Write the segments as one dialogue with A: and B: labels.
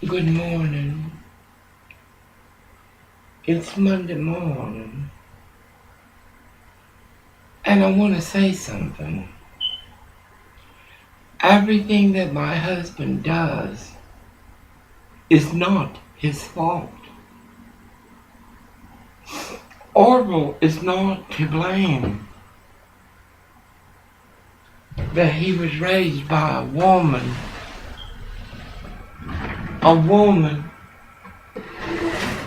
A: Good morning. It's Monday morning, and I want to say something. Everything that my husband does is not his fault. Orville is not to blame that he was raised by a woman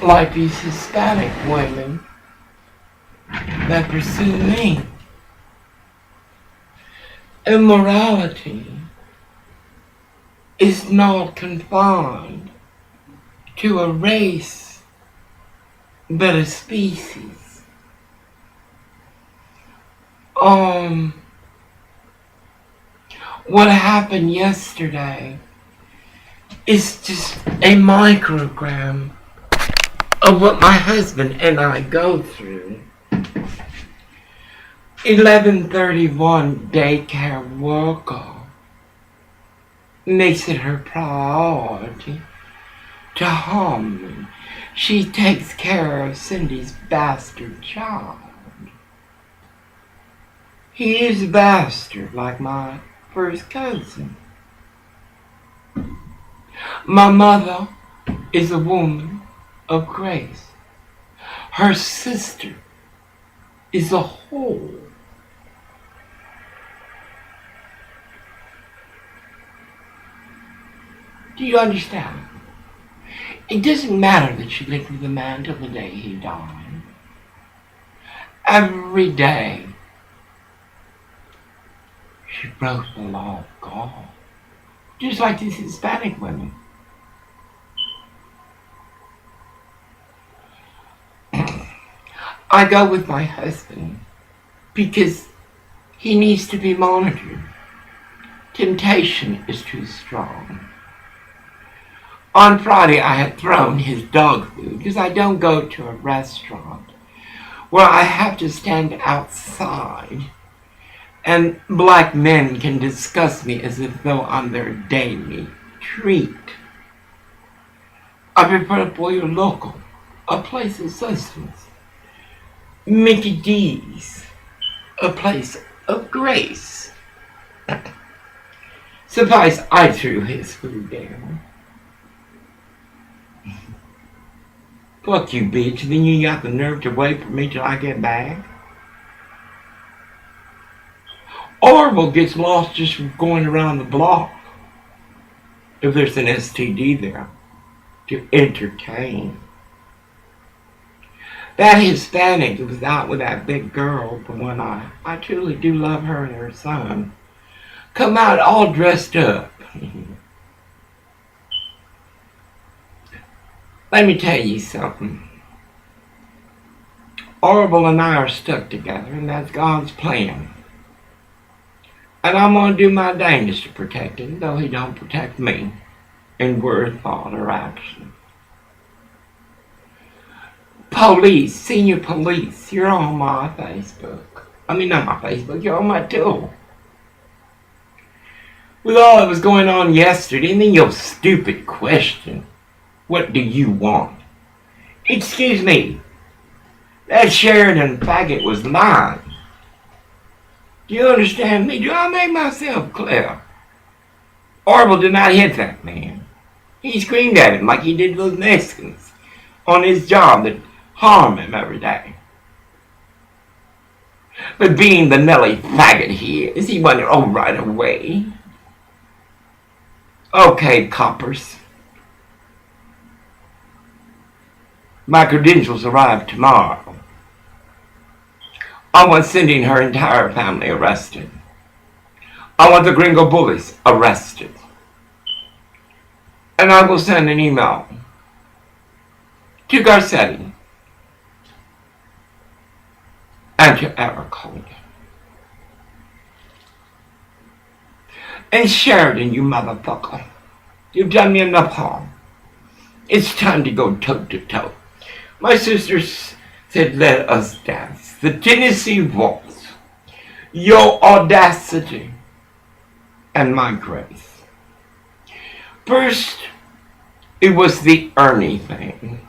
A: like these Hispanic women that pursue me. Immorality is not confined to a race, but a species. What happened yesterday is just a microgram of what my husband and I go through. 1131 daycare worker makes it her priority to harm me. She takes care of Cindy's bastard child. He is a bastard like my first cousin. My mother is a woman of grace. Her sister is a whore. Do you understand? It doesn't matter that she lived with a man till the day he died. Every day she broke the law of God. Just like these Hispanic women. I go with my husband because he needs to be monitored. Temptation is too strong. On Friday, I had thrown his dog food because I don't go to a restaurant where I have to stand outside and black men can discuss me as if though I'm their daily treat. I prefer Pollo Loco, a place of sustenance. Mickey D's, a place of grace. Suffice, I threw his food down. Fuck you, bitch. Then you got the nerve to wait for me till I get back? Orville gets lost just from going around the block. If there's an STD there to entertain. That Hispanic that was out with that big girl, the one I truly do love her and her son, come out all dressed up. Let me tell you something. Orville and I are stuck together, and that's God's plan. And I'm going to do my dangest to protect him, though he don't protect me in word, thought, or action. Police, senior police, you're on my Facebook. I mean, not my Facebook, you're on my tool. With all that was going on yesterday, and then your stupid question, what do you want? Excuse me, that Sheridan faggot was mine. Do you understand me? Do I make myself clear? Orville did not hit that man. He screamed at him like he did those Mexicans on his job that harm him every day. But being the Nelly faggot he is, he went right away. Okay, coppers. My credentials arrive tomorrow. I want Cindy and her entire family arrested. I want the gringo bullies arrested. And I will send an email to Garcetti and to Eric. And Sheridan, you motherfucker. You've done me enough harm. It's time to go toe to toe. My sisters said, let us dance. The Tennessee Waltz. Your audacity and my grace. First, It was the Ernie thing.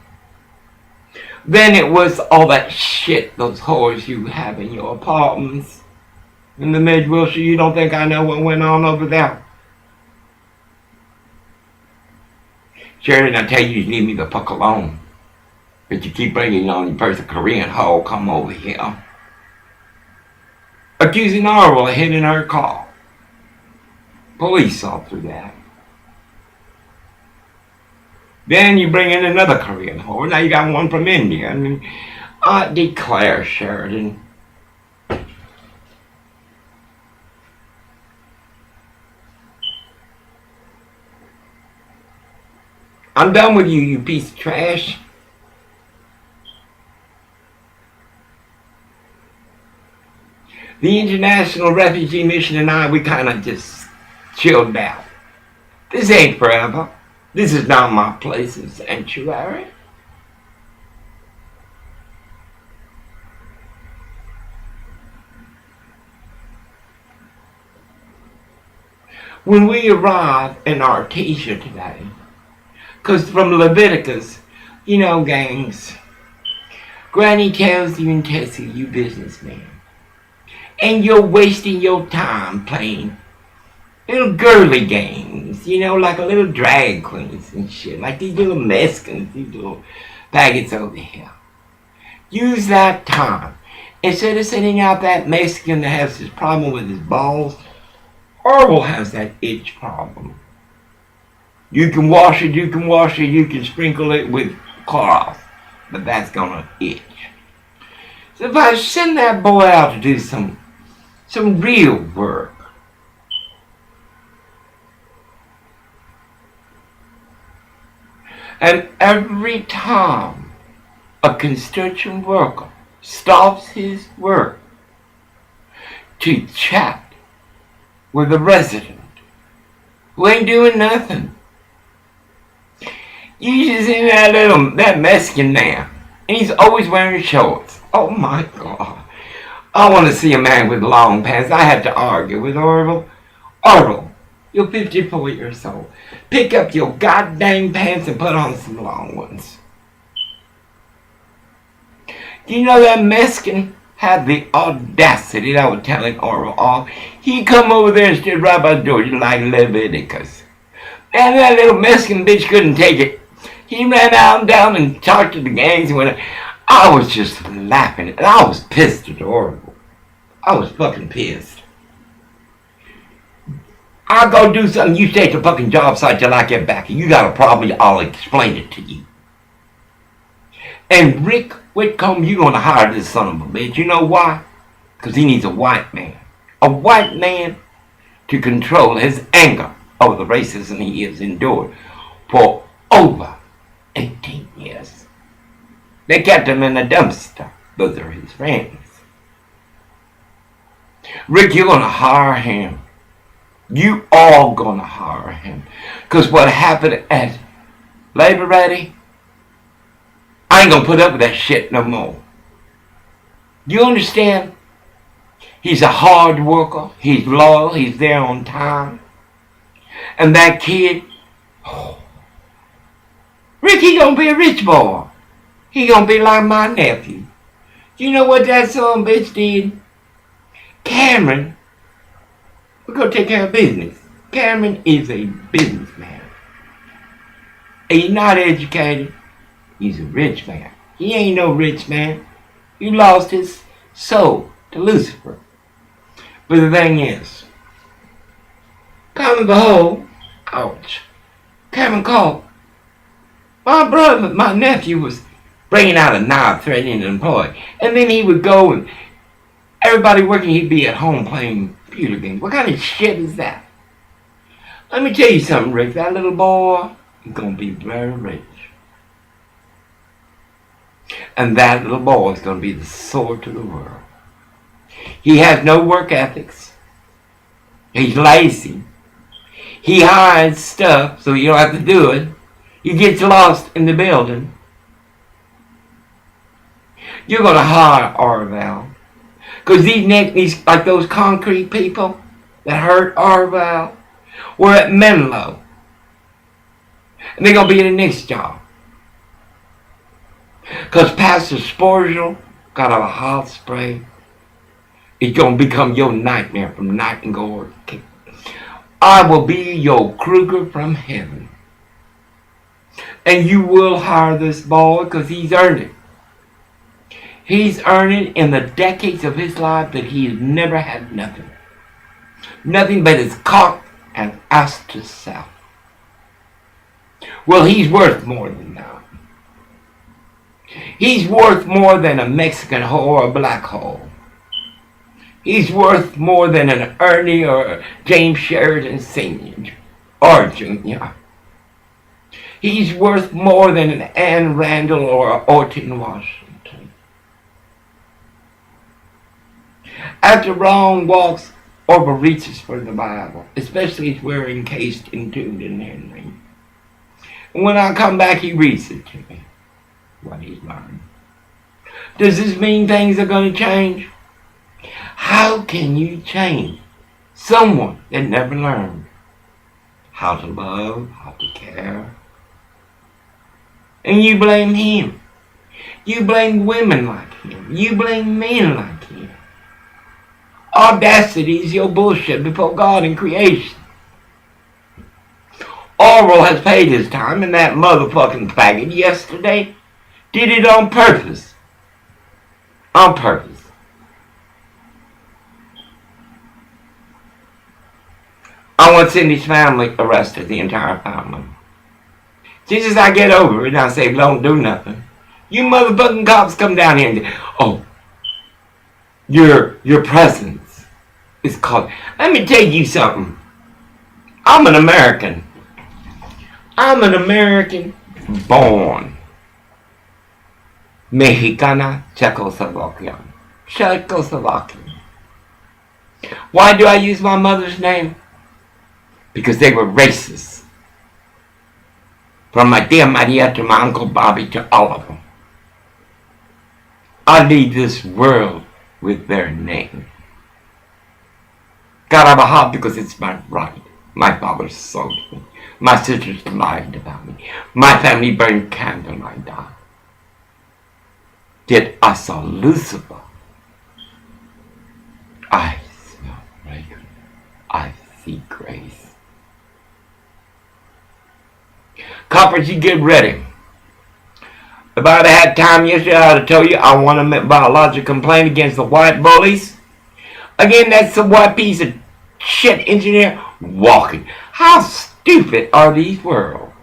A: Then it was all that shit, those whores you have in your apartments. In the Mid-Wilshire, you don't think I know what went on over there? Sheridan, I tell you, you leave me the fuck alone. But you keep bringing on your person Korean hoe come over here. Accusing Orwell of hitting her car. Police saw through that. Then you bring in another Korean whore. Now you got one from India. I mean, I declare, Sheridan. I'm done with you, you piece of trash. The International Refugee Mission and I, we kind of just chilled out. This ain't forever. This is not my place of sanctuary. When we arrived in Artesia today, because from Leviticus, you know, gangs, Granny tells you and Tessie, you businessman, and you're wasting your time playing little girly games, you know, like a little drag queens and shit, like these little Mexicans, these little faggots over here. Use that time. Instead of sending out that Mexican that has this problem with his balls, Orwell has that itch problem. You can wash it, you can sprinkle it with cloth, but that's gonna itch. So if I send that boy out to do some real work, and every time a construction worker stops his work to chat with a resident who ain't doing nothing, you just see that Mexican man, and he's always wearing shorts. Oh my God. I want to see a man with long pants. I had to argue with Orwell. Orwell, you're 54 years old. Pick up your goddamn pants and put on some long ones. Do you know that Mexican had the audacity that I was telling Orwell off? He come over there and stood right by the door like Leviticus. And that little Mexican bitch couldn't take it. He ran out and down and talked to the gangs and went. I was just laughing, and I was pissed at Orwell. I was fucking pissed. I'll go do something, you stay at the fucking job site till I get back, and you got a problem, I'll explain it to you. And Rick Whitcomb, you're gonna hire this son of a bitch. You know why? Because he needs a white man. A white man to control his anger over the racism he has endured for over 18 years. They kept him in a dumpster. Those are his friends. Rick, you're gonna hire him. You all gonna hire him. Because what happened at Labor Ready, I ain't gonna put up with that shit no more. You understand? He's a hard worker. He's loyal. He's there on time. And that kid, Rick, he gonna be a rich boy. He gonna be like my nephew. You know what that son of a bitch did? Cameron, we're gonna take care of business. Cameron is a businessman. He's not educated. He's a rich man. He ain't no rich man. He lost his soul to Lucifer. But the thing is, come and behold, ouch, Cameron called. My brother, my nephew was bringing out a knife, threatening an employee. And then he would go and everybody working, he'd be at home playing computer games. What kind of shit is that? Let me tell you something, Rick. That little boy is going to be very rich. And that little boy is going to be the sword of the world. He has no work ethics. He's lazy. He hides stuff so you don't have to do it. He gets lost in the building. You're going to hire Orwell. Because these, like those concrete people that hurt Orwell, were at Menlo. And they're going to be in the next job. Because Pastor Sporgel got a hot spray. It's going to become your nightmare from night and go. I will be your Kruger from heaven. And you will hire this boy because he's earned it. He's earned it in the decades of his life that he has never had nothing. Nothing but his cock and ass to self. Well, he's worth more than that. He's worth more than a Mexican hoe or a black hoe. He's worth more than an Ernie or James Sheridan Sr. or Jr. He's worth more than an Anne Randall or a Orton Washington. After Ron walks or reaches for the Bible, especially if we're encased in tuned in Henry. And when I come back, he reads it to me, what he's learned. Does this mean things are going to change? How can you change someone that never learned how to love, how to care? And you blame him. You blame women like him. You blame men like him. Audacity is your bullshit before God and creation. Orwell has paid his time, and that motherfucking faggot yesterday did it on purpose. On purpose. I want Cindy's family arrested, the entire family. Just as I get over it and I say, don't do nothing. You motherfucking cops come down here and say, oh, your presence is called. Let me tell you something. I'm an American. I'm an American born. Mexicana, Czechoslovakian. Czechoslovakian. Why do I use my mother's name? Because they were racist. From my dear Maria to my Uncle Bobby to all of them. I leave this world with their name. God, I have a heart because it's my right. My father sold me. My sisters lied about me. My family burned candle and I died. Yet I saw Lucifer. I smell fragrance. I see grace. Coppers, you get ready. If I'd had time yesterday, I'd have told you I want to make biological complaint against the white bullies. Again, that's the white piece of shit engineer walking. How stupid are these worlds?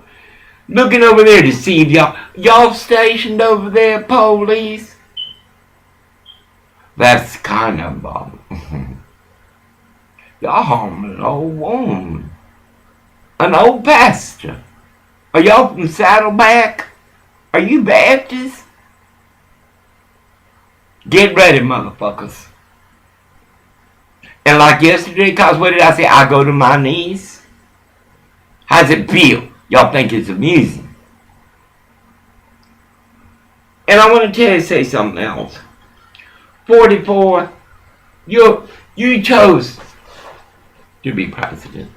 A: Looking over there to see if y'all stationed over there, police. That's kind of y'all harming an old woman, an old pastor. Are y'all from Saddleback? Are you Baptist? Get ready, motherfuckers. And like yesterday, cause what did I say? I go to my knees. How's it feel? Y'all think it's amusing. And I want to say something else. 44, you chose to be president.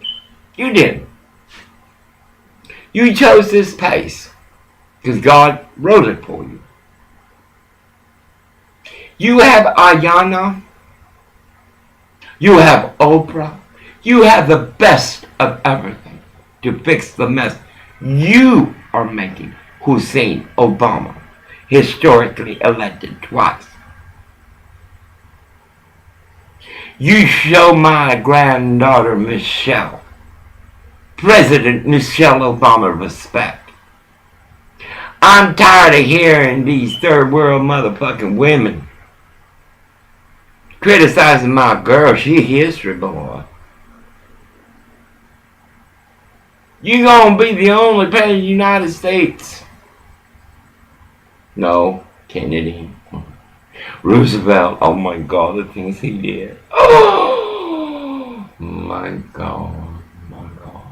A: You did. You chose this pace because God wrote it for you. You have Ayanna. You have Oprah. You have the best of everything to fix the mess you are making Hussein Obama historically elected twice. You show my granddaughter Michelle, President Michelle Obama, respect. I'm tired of hearing these third world motherfucking women criticizing my girl. She history boy. You gonna be the only president of the United States. No, Kennedy. Roosevelt, oh my God, the things he did. Oh my God, my God.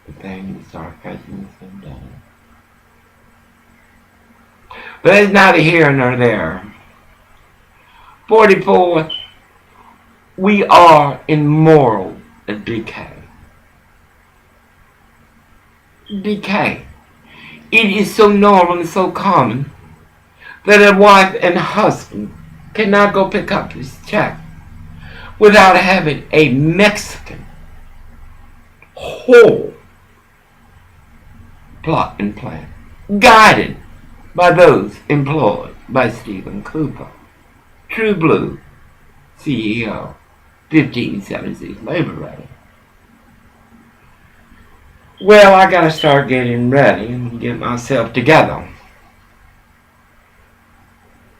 A: The things our presidents have done. But it's neither here nor there. 44, we are in moral decay. decay. It is so normal and so common that a wife and husband cannot go pick up his check without having a Mexican whole plot and plan, guided by those employed by Stephen Cooper, True Blue CEO, 1576 Labor Rate. Well, I gotta start getting ready and get myself together.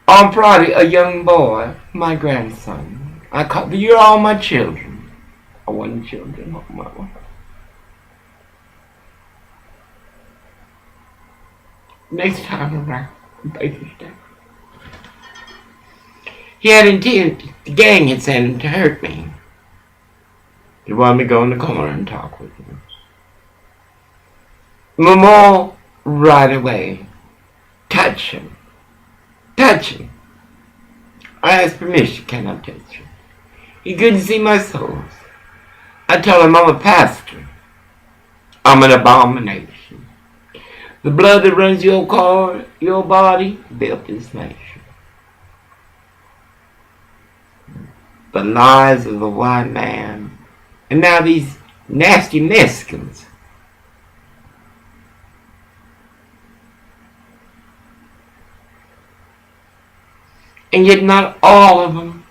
A: On Friday, a young boy, my grandson, I called, you're all my children. I wasn't children, oh mama. Next time around, baby step. He had intent, the gang had sent him to hurt me. He wanted me to go in the corner and talk with him. Mama, right away, touch him. Touch him. I asked permission, can I touch him? He couldn't see my soles. I told him I'm a pastor. I'm an abomination. The blood that runs your body built this nation. The lies of the white man, and now these nasty Mexicans. And yet not all of them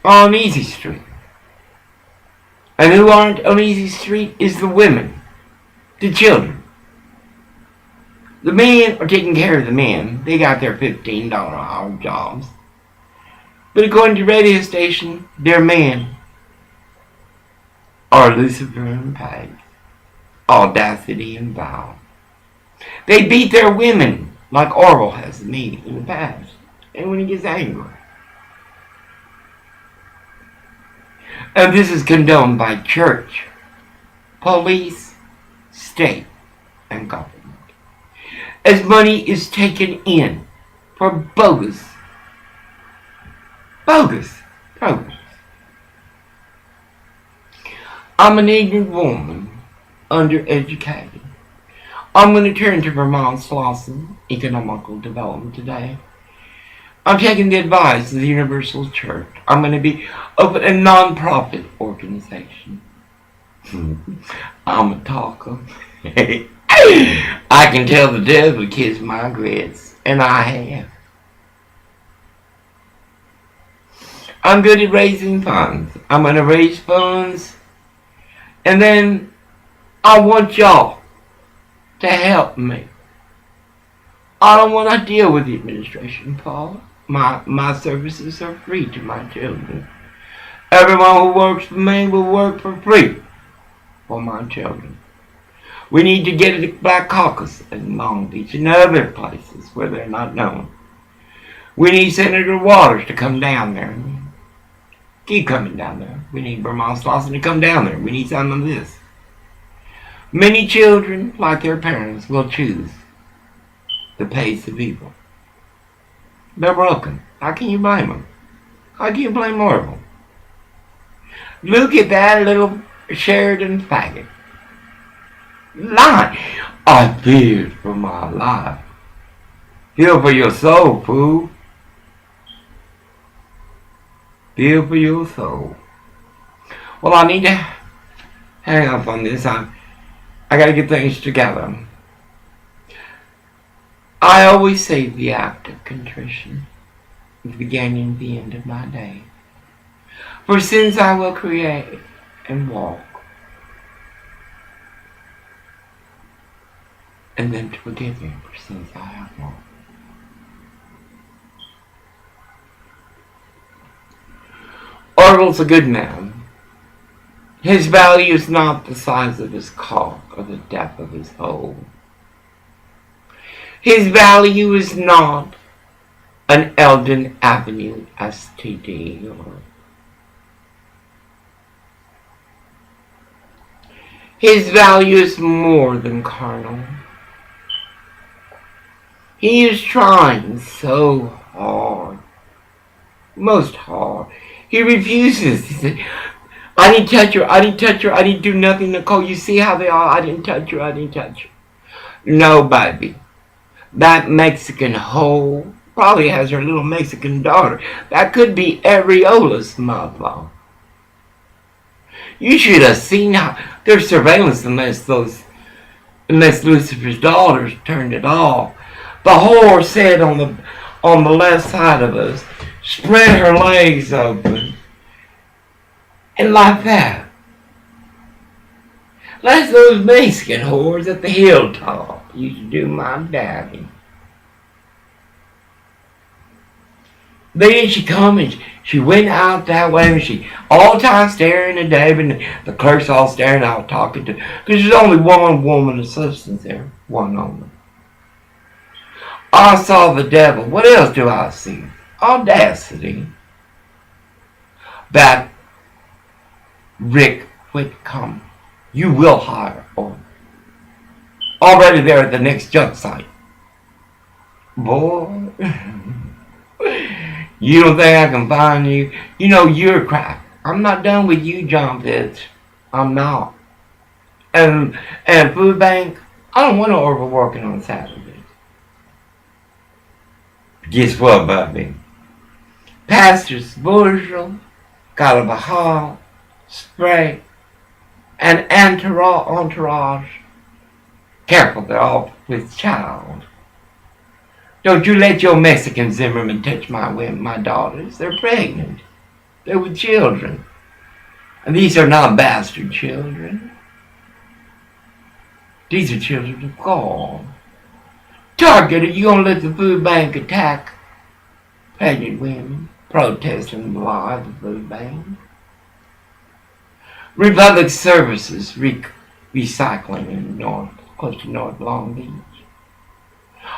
A: are on Easy Street. And who aren't on Easy Street is the women, the children. The men are taking care of the men. They got their $15 hour jobs. But according to the radio station, their men are Lucifer and Page, Audacity and Val. They beat their women like Orwell has me in the past, and when he gets angry. And this is condoned by church, police, state, and government. As money is taken in for bogus programs. I'm an ignorant woman, undereducated. I'm going to turn to Vermont's loss in economical development today. I'm taking the advice of the Universal Church. I'm going to be open a non-profit organization. I'm a talker. I can tell the devil to kiss my grits, and I have. I'm good at raising funds. I'm going to raise funds, and then I want y'all to help me. I don't want to deal with the administration, Paul. My services are free to my children. Everyone who works for me will work for free for my children. We need to get a Black Caucus in Long Beach and other places where they're not known. We need Senator Waters to come down there. Keep coming down there. We need Vermont Slauson to come down there. We need some of this. Many children, like their parents, will choose the pace of evil. They're broken. How can you blame them? How can you blame Orwell? Look at that little Sheridan faggot. Lie. I feared for my life. Feel for your soul, fool. Feel for your soul. Well, I need to hang up on this. I gotta get things together. I always say the act of contrition is the beginning and the end of my day. For sins I will create and walk, and then to forgive him for sins I have walked. Orwell's a good man. His value is not the size of his cock or the depth of his hole. His value is not an Eldon Avenue STD or his value is more than carnal. He is trying so hard, most hard. He refuses. He said, I didn't touch her. I didn't touch her. I didn't do nothing, Nicole. You see how they are? I didn't touch her. I didn't touch her. No, baby. That Mexican hoe probably has her little Mexican daughter. That could be Ariola's mother. You should have seen how there's surveillance unless Lucifer's daughters turned it off. The whore said on the left side of us, spread her legs open, and like that. Like those Mexican whores at the hilltop used to do my daddy. Then she come and she went out that way and she all the time staring at David and the clerks all staring out talking to, because there's only one woman assistant there, one only. I saw the devil. What else do I see? Audacity. That Rick Whitcomb, you will hire or already there at the next junk site. Boy. You don't think I can find you? You know you're crack. I'm not done with you, John Fitz. I'm not. And food bank, I don't want to overworking on Saturdays. Guess what, baby? Pastor's bushel, got a bahal, spray, and entourage. Careful, they're all with child. Don't you let your Mexican Zimmerman touch my daughters. They're pregnant. They're with children. And these are not bastard children. These are children of God. Target, are you going to let the food bank attack pregnant women protesting the law of the food bank? Republic Services recycling in close to North Long Beach.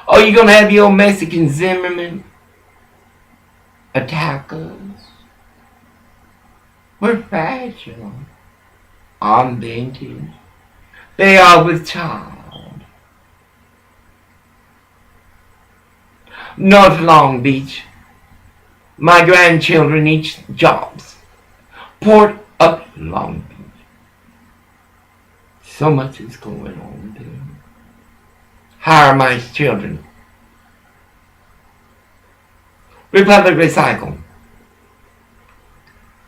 A: Oh, you gonna have your Mexican Zimmerman attack us? We're fragile. I'm vintage. They are with child. North Long Beach. My grandchildren need jobs. Port up Long Beach. So much is going on there. Hire my children. Republic Recycle.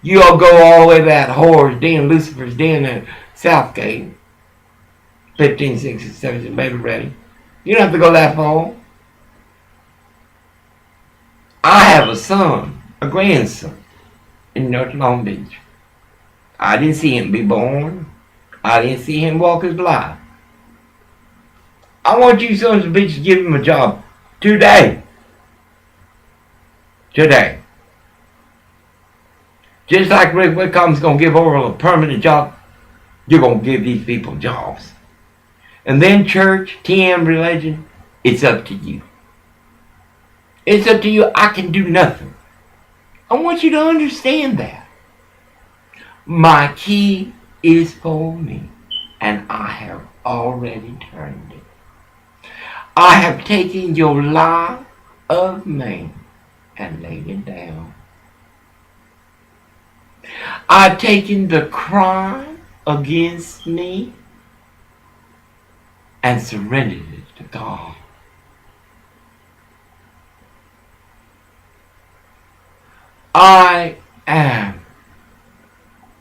A: You all go all the way to that whore's den, Lucifer's den at Southgate. 15, 16, 17, baby ready. You don't have to go that far. I have a son, a grandson, in North Long Beach. I didn't see him be born. I didn't see him walk his life. I want you sons of bitches to give him a job today. Today. Just like Rick Whitcomb's going to give Oral a permanent job, you're going to give these people jobs. And then church, TM religion, it's up to you. It's up to you. I can do nothing. I want you to understand that. My key is for me, and I have already turned it. I have taken your lie of man and laid it down. I've taken the crime against me and surrendered it to God. I am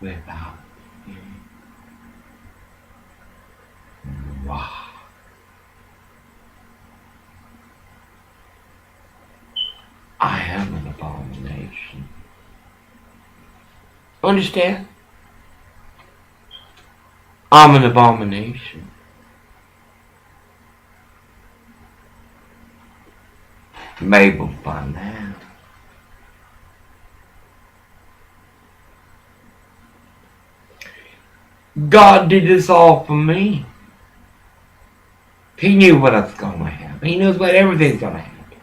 A: without you. Wow. I am an abomination. Understand? I'm an abomination. Mabel by now. God did this all for me. He knew what I was going to happen. He knows what everything's going to happen.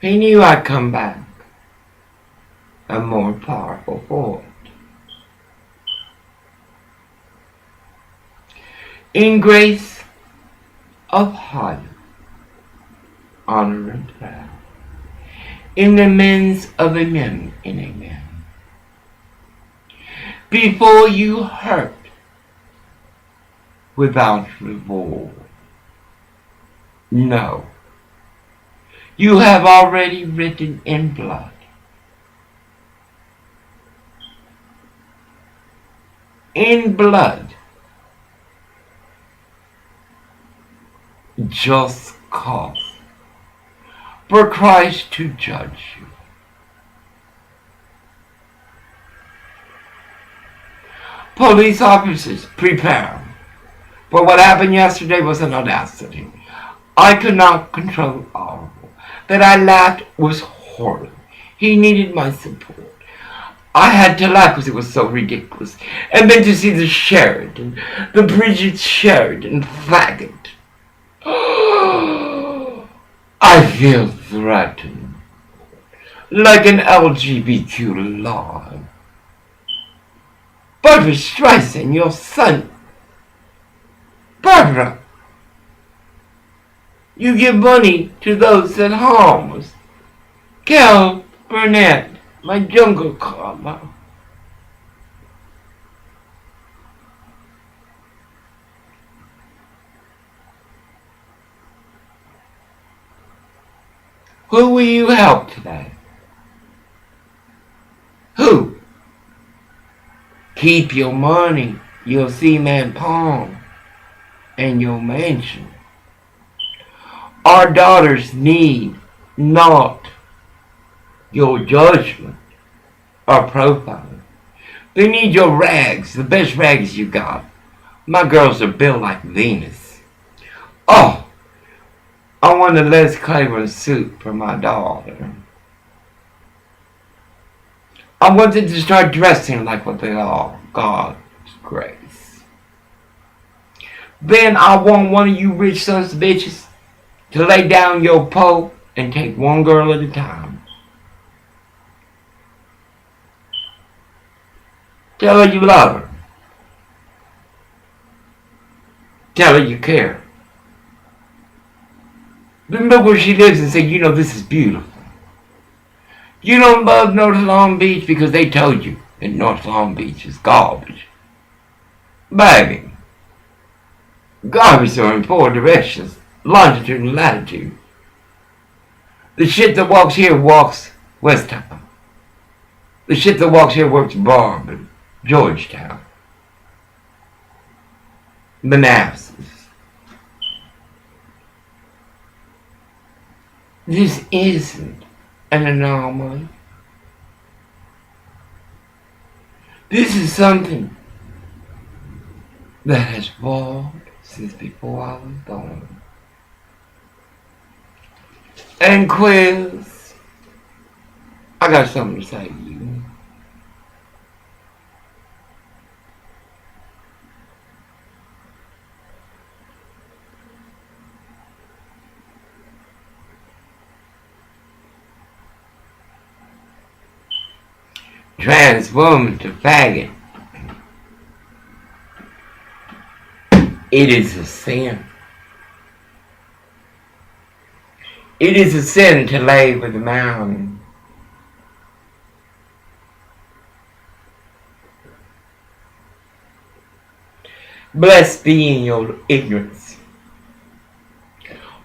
A: He knew I'd come back a more powerful for it. In grace of higher honor and prayer, in the means of amen and amen. before you hurt without reward. No, you have already written in blood. In blood, just cause for Christ to judge you. Police officers, prepare. For what happened yesterday was an audacity. I could not control all. That I laughed was horrible. He needed my support. I had to laugh because it was so ridiculous. And then to see the Sheridan, the Bridget Sheridan faggot. I feel threatened. Like an LGBTQ law. Barbara Streisand, your son. Barbara, you give money to those that harm us. Cal Burnett, my jungle karma. Who will you help today? Who? Keep your money, your cement palm, and your mansion. Our daughters need not your judgment or profiling. They need your rags, the best rags you got. My girls are built like Venus. Oh, I want a Les Claiborne suit for my daughter. I wanted to start dressing like what they are, God's grace. Then I want one of you rich sons of bitches to lay down your pole and take one girl at a time. Tell her you love her. Tell her you care. Then look where she lives and say, you know, this is beautiful. You don't love North Long Beach because they told you that North Long Beach is garbage. Baby, garbage are in 4 directions, longitude and latitude. The shit that walks here walks West Town. The shit that walks here works Barb, Georgetown, Manassas. This isn't an anomaly. This is something that has evolved since before I was born. And Quiz, I got something to say to you. Trans woman to faggot. It is a sin. It is a sin to lay with a man. Blessed be in your ignorance.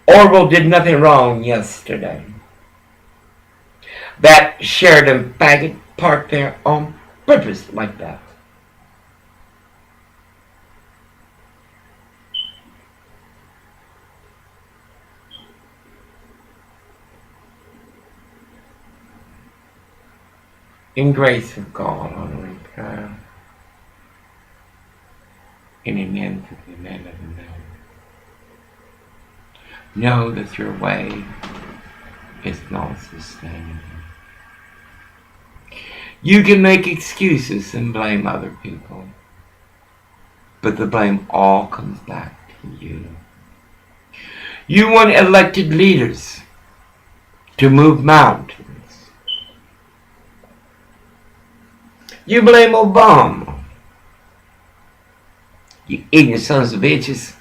A: Orwell did nothing wrong yesterday. That Sheridan faggot parked there on purpose like that. In grace of God, honoring prayer, and amen to the men of the known. Know that your way is not sustainable. You can make excuses and blame other people, but the blame all comes back to you. You want elected leaders to move mountains. You blame Obama. You ignorant sons of bitches.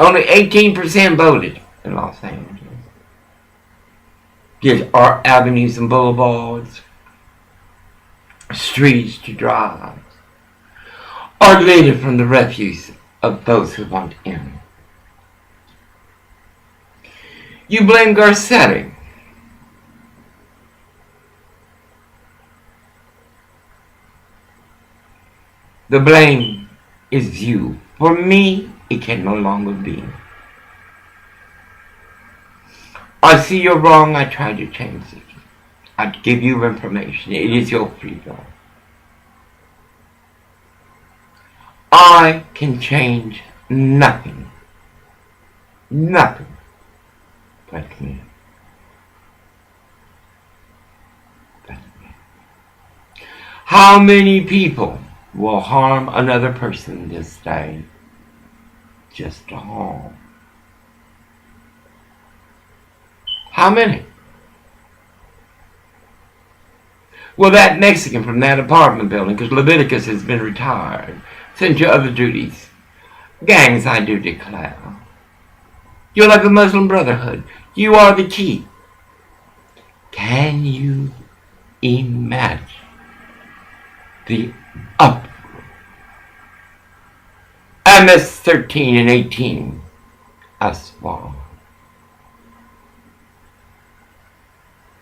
A: Only 18% voted in Los Angeles. There's art avenues and boulevards. streets to drive, or later from the refuse of those who want in. You blame Garcetti. The blame is you. For me, it can no longer be. I see you're wrong, I try to change it. I'd give you information. It is your freedom. I can change nothing. Nothing but me. But me. How many people will harm another person this day just to harm? How many? Well, that Mexican from that apartment building, because Leviticus has been retired, sent you other duties. Gangs, I do declare. You're like the Muslim Brotherhood. You are the key. Can you imagine the uproar? MS-13 and 18 as well.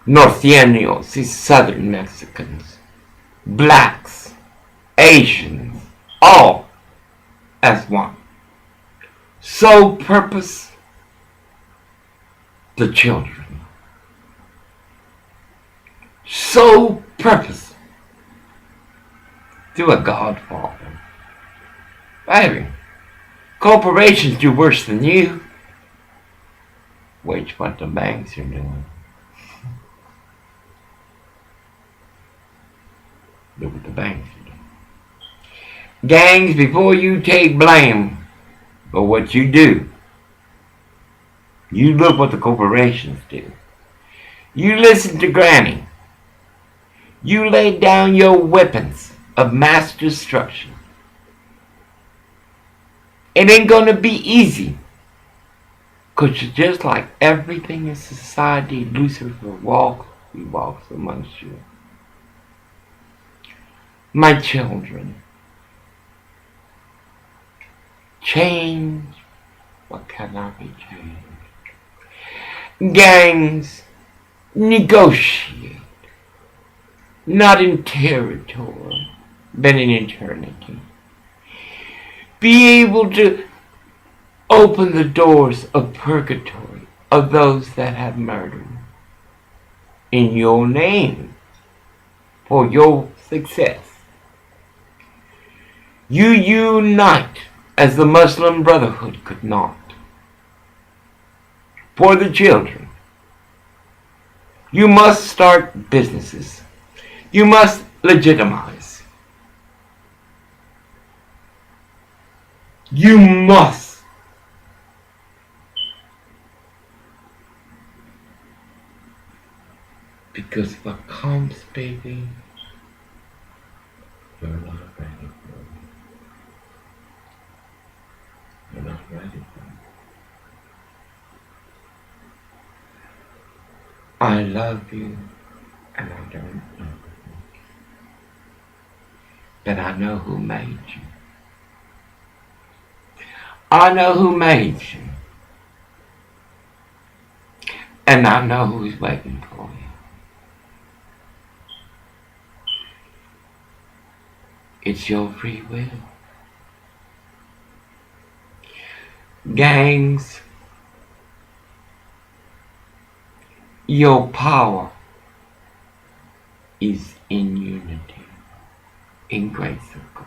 A: Norteños, these southern Mexicans, blacks, Asians, all as one. Sole purpose, the children. Sole purpose, do a godfather. Baby, corporations do worse than you. Watch what the banks are doing. Look what the banks are doing. Gangs, before you take blame for what you do, you look what the corporations do. You listen to Granny. You lay down your weapons of mass destruction. It ain't gonna be easy. Cause you're just like everything in society, Lucifer he walks amongst you. My children, change what cannot be changed. Gangs, negotiate, not in territory, but in eternity. Be able to open the doors of purgatory of those that have murdered in your name for your success. You unite as the Muslim Brotherhood could not. For the children, you must start businesses. You must legitimize. You must. Because what comes, baby, you're not ready for it. You're not ready for it. I love you, and I don't know you. But I know who made you. I know who made you. And I know who's waiting for you. It's your free will. Gangs, your power is in unity, in grace of God.